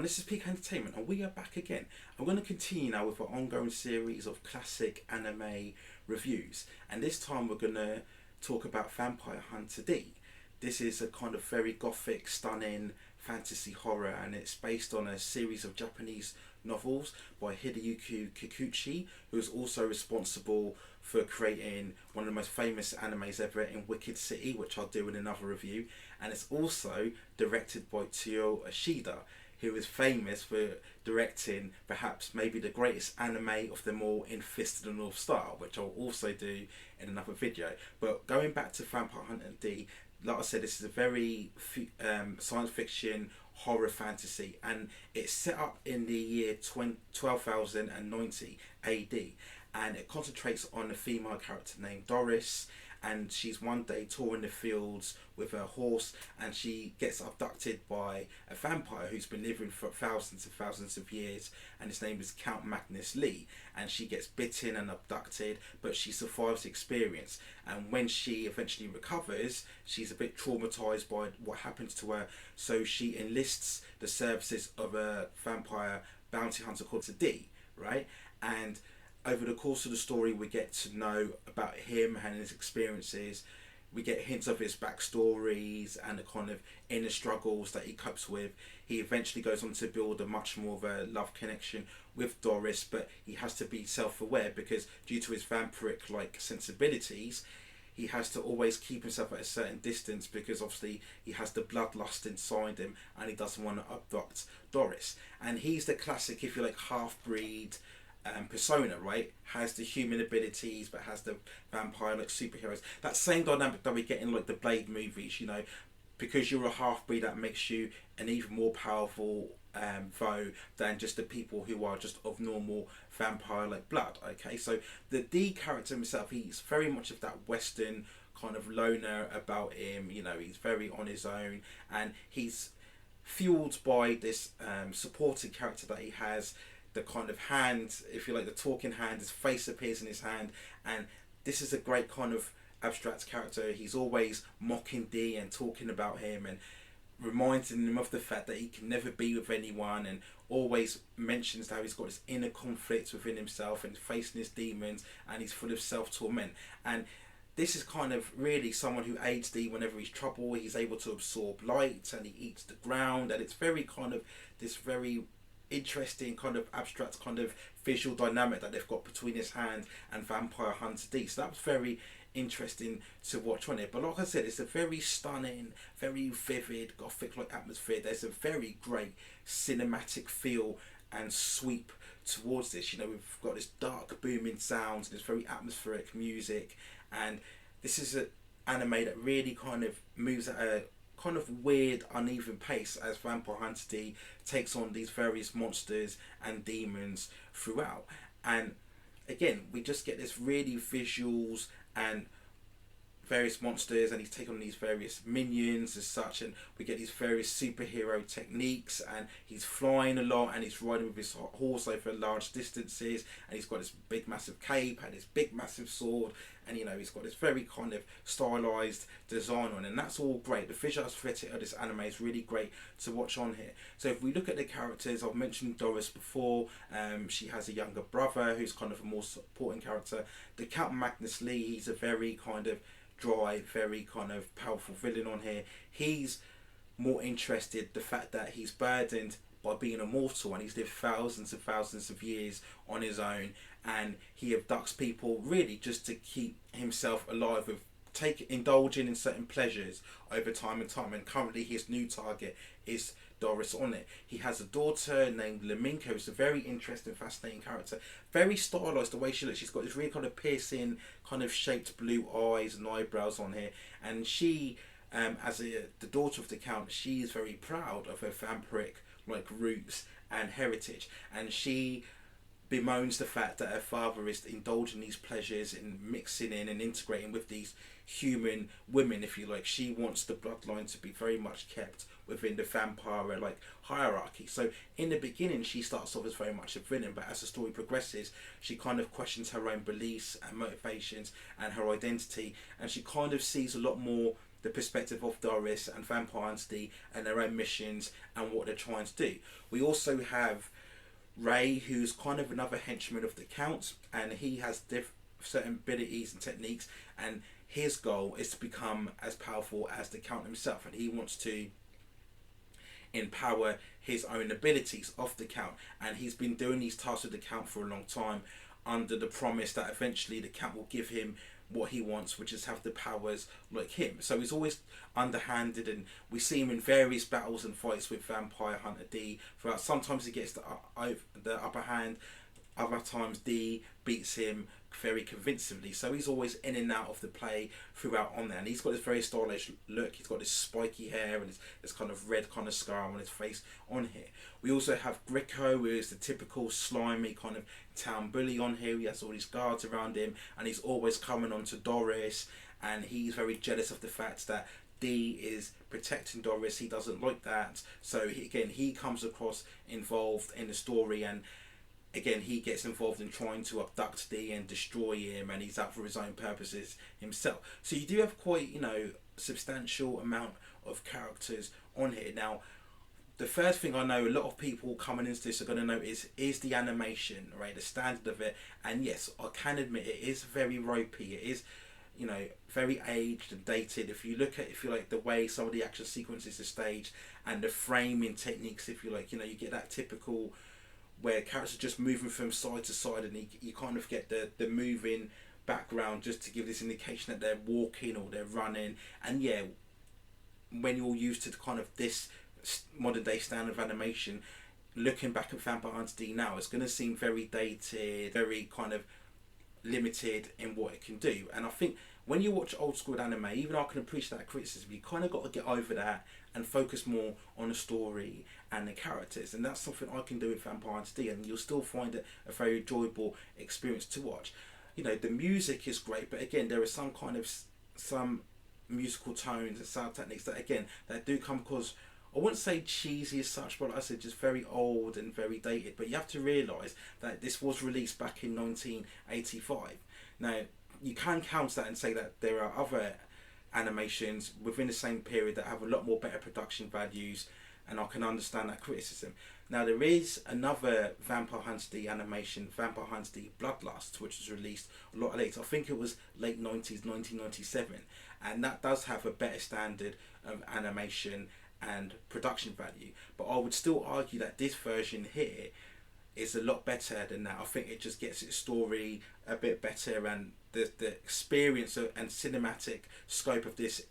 everyone, this is Peak Entertainment and we are back again. I'm going to continue now with our ongoing series of classic anime reviews, and this time we're going to talk about Vampire Hunter D. This is a kind of very gothic, stunning fantasy horror, and it's based on a series of Japanese novels by Hideyuki Kikuchi, who is also responsible for creating one of the most famous animes ever in Wicked City, which I'll do in another review. And it's also directed by Tio Ishida, who is famous for directing perhaps maybe the greatest anime of them all in Fist of the North Star, which I'll also do in another video. But going back to Vampire Hunter D, like I said, this is a very science fiction horror fantasy, and it's set up in the year 12,090 AD, and it concentrates on a female character named Doris, and she's one day touring the fields with her horse, and she gets abducted by a vampire who's been living for thousands and thousands of years, and his name is Count Magnus Lee, and she gets bitten and abducted, but she survives the experience. And when she eventually recovers, she's a bit traumatized by what happens to her, so she enlists the services of a vampire bounty hunter called D, right? And over the course of the story, we get to know about him and his experiences. We get hints of his backstories and the kind of inner struggles that he copes with. He eventually goes on to build a much more of a love connection with Doris, but he has to be self-aware because due to his vampiric-like sensibilities, he has to always keep himself at a certain distance because obviously he has the bloodlust inside him and he doesn't want to abduct Doris. And he's the classic, if you like, half-breed persona, right? Has the human abilities but has the vampire like superheroes. That same dynamic that we get in like the Blade movies, you know, because you're a half-breed, that makes you an even more powerful foe than just the people who are just of normal vampire like blood. Okay, so the D character himself, he's very much of that Western kind of loner about him, you know, he's very on his own, and he's fueled by this supporting character that he has, the kind of hand, if you like, the talking hand. His face appears in his hand, and this is a great kind of abstract character. He's always mocking D and talking about him and reminding him of the fact that he can never be with anyone, and always mentions how he's got this inner conflict within himself and facing his demons, and he's full of self-torment. And this is kind of really someone who aids D whenever he's trouble. He's able to absorb light and he eats the ground, and it's very kind of this very interesting kind of abstract kind of visual dynamic that they've got between his hand and Vampire Hunter D. So that was very interesting to watch on it. But like I said, it's a very stunning, very vivid gothic like atmosphere. There's a very great cinematic feel and sweep towards this. You know, we've got this dark booming sounds and this very atmospheric music, and this is an anime that really kind of moves at a kind of weird, uneven pace as Vampire Hunter D takes on these various monsters and demons throughout. And again, we just get this really visuals and various monsters, and he's taken on these various minions as such, and we get these various superhero techniques, and he's flying a lot and he's riding with his horse over large distances, and he's got this big massive cape and his big massive sword, and you know, he's got this very kind of stylized design on, and that's all great. The visual aesthetic of this anime is really great to watch on here. So if we look at the characters, I've mentioned Doris before. She has a younger brother who's kind of a more supporting character. The Count Magnus Lee, he's a very kind of dry, very kind of powerful villain on here. He's more interested the fact that he's burdened by being immortal, and he's lived thousands and thousands of years on his own, and he abducts people really just to keep himself alive, with indulging in certain pleasures over time and time. And currently his new target is Doris on it. He has a daughter named Laminka, who's a very interesting, fascinating character. Very stylized the way she looks. She's got this really kind of piercing, kind of shaped blue eyes and eyebrows on here. And she, the daughter of the Count, she is very proud of her vampiric like roots and heritage. And she bemoans the fact that her father is indulging these pleasures and mixing in and integrating with these human women, if you like. She wants the bloodline to be very much kept within the vampire like hierarchy. So in the beginning she starts off as very much a villain, but as the story progresses she kind of questions her own beliefs and motivations and her identity, and she kind of sees a lot more the perspective of Doris and Vampire Hunter D and their own missions and what they're trying to do. We also have Ray, who's kind of another henchman of the Count, and he has certain abilities and techniques, and his goal is to become as powerful as the Count himself, and he wants to empower his own abilities of the Count, and he's been doing these tasks with the Count for a long time under the promise that eventually the Count will give him what he wants, which is have the powers like him. So he's always underhanded, and we see him in various battles and fights with Vampire Hunter D. Sometimes he gets the upper hand, other times D beats him very convincingly. So he's always in and out of the play throughout on there, and he's got this very stylish look. He's got this spiky hair and this kind of red kind of scar on his face on here. We also have Greco, who is the typical slimy kind of town bully on here. He has all these guards around him, and he's always coming on to Doris, and he's very jealous of the fact that D is protecting Doris. He doesn't like that, so he comes across involved in the story, and again, he gets involved in trying to abduct D and destroy him, and he's out for his own purposes himself. So you do have quite, substantial amount of characters on here. Now, the first thing I know a lot of people coming into this are going to notice is the animation, right? The standard of it. And yes, I can admit it is very ropey. It is, very aged and dated. If you like, the way some of the action sequences are staged and the framing techniques, if you like, you get that typical where characters are just moving from side to side, and you kind of get the moving background just to give this indication that they're walking or they're running. And yeah, when you're used to kind of this modern day standard of animation, looking back at Vampire Hunter D now, it's going to seem very dated, very kind of limited in what it can do. And I think when you watch old school anime, even though I can appreciate that criticism, you kind of got to get over that and focus more on the story and the characters. And that's something I can do with Vampire Hunter D, and you'll still find it a very enjoyable experience to watch. The music is great, but again, there are some musical tones and sound techniques that do come across, I wouldn't say cheesy as such, but like I said, just very old and very dated. But you have to realise that this was released back in 1985. Now, you can counter that and say that there are other animations within the same period that have a lot more better production values, and I can understand that criticism. Now, there is another Vampire Hunter D animation, Vampire Hunter D Bloodlust, which was released a lot later. I think it was late 90s, 1997, and that does have a better standard of animation and production value. But I would still argue that this version here is a lot better than that. I think it just gets its story a bit better, and the experience and cinematic scope of this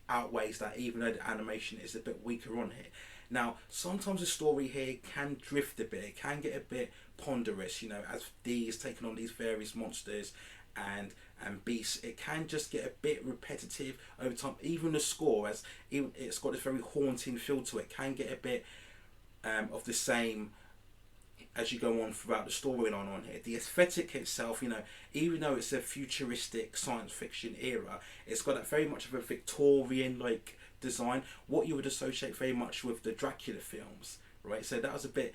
outweighs that, even though the animation is a bit weaker on here. Now, sometimes the story here can drift a bit. It can get a bit ponderous, as D is taking on these various monsters and beasts. It can just get a bit repetitive over time. Even the score, it's got this very haunting feel to it, can get a bit of the same as you go on throughout the storyline on here. The aesthetic itself, even though it's a futuristic science fiction era, it's got that very much of a Victorian like design, what you would associate very much with the Dracula films, right? So that was a bit,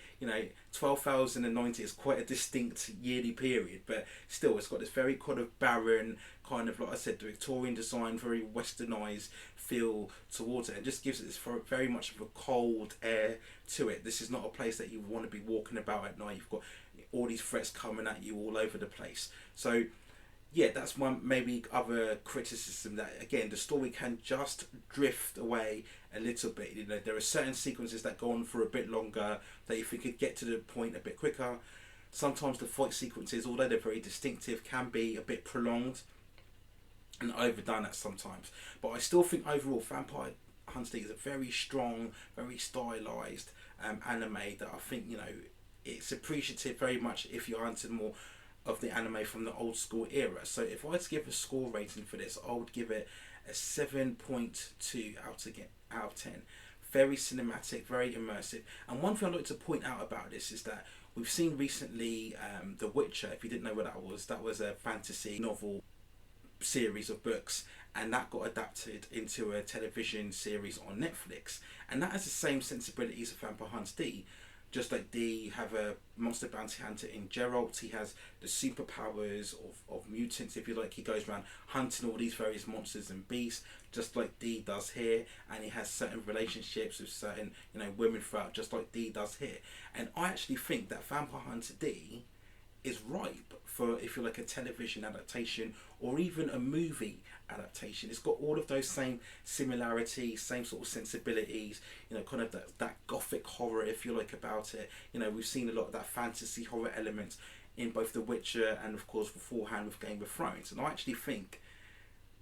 12,090 is quite a distinct yearly period, but still it's got this very kind of barren, kind of, like I said, the Victorian design, very westernized feel towards it. It just gives it this very much of a cold air to it. This is not a place that you want to be walking about at night. You've got all these threats coming at you all over the place. So yeah, that's one maybe other criticism, that again the story can just drift away a little bit. There are certain sequences that go on for a bit longer, that if you could get to the point a bit quicker. Sometimes the fight sequences, although they're very distinctive, can be a bit prolonged and overdone at sometimes. But I still think overall Vampire Hunter D is a very strong, very stylized anime that I think it's appreciative very much if you're into more of the anime from the old school era. So if I was to give a score rating for this, I would give it a 7.2 out of 10. Very cinematic, very immersive. And one thing I'd like to point out about this is that we've seen recently The Witcher. If you didn't know what that was a fantasy novel series of books, and that got adapted into a television series on Netflix, and that has the same sensibilities of Vampire Hunter D. Just like D, you have a monster bounty hunter in Geralt. He has the superpowers of mutants, if you like. He goes around hunting all these various monsters and beasts, just like D does here. And he has certain relationships with certain, women throughout, just like D does here. And I actually think that Vampire Hunter D is ripe for, if you like, a television adaptation or even a movie adaptation. It's got all of those same similarities, same sort of sensibilities, kind of that gothic horror, if you like, about it. We've seen a lot of that fantasy horror element in both The Witcher and, of course, beforehand with Game of Thrones. And I actually think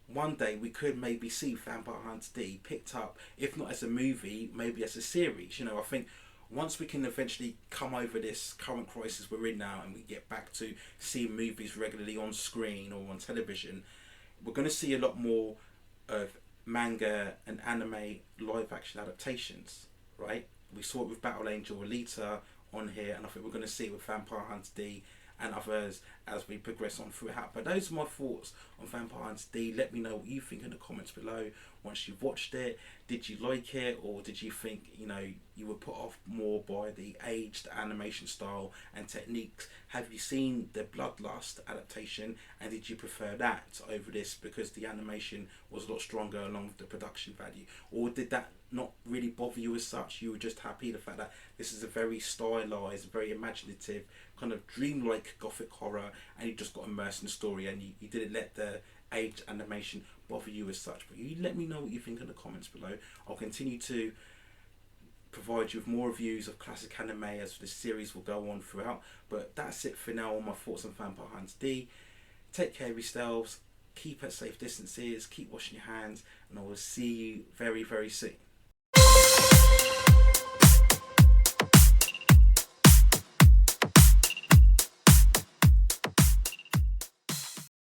one day we could maybe see Vampire Hunter D picked up, if not as a movie, maybe as a series. I think once we can eventually come over this current crisis we're in now and we get back to seeing movies regularly on screen or on television, we're going to see a lot more of manga and anime live action adaptations, right? We saw it with Battle Angel Alita on here, and I think we're going to see it with Vampire Hunter D and others as we progress on throughout. But those are my thoughts on Vampire Hunter D. Let me know what you think in the comments below once you've watched it. Did you like it, or did you think you were put off more by the aged animation style and techniques? Have you seen the Bloodlust adaptation, and did you prefer that over this because the animation was a lot stronger along with the production value? Or did that not really bother you as such? You were just happy the fact that this is a very stylized, very imaginative, kind of dreamlike gothic horror, and you just got immersed in the story and you didn't let the aged animation bother you as such? But you let me know what you think in the comments below. I'll continue to provide you with more reviews of classic anime as this series will go on throughout. But that's it for now on my thoughts on Vampire Hunter D. Take care of yourselves, keep at safe distances, keep washing your hands, and I will see you very, very soon.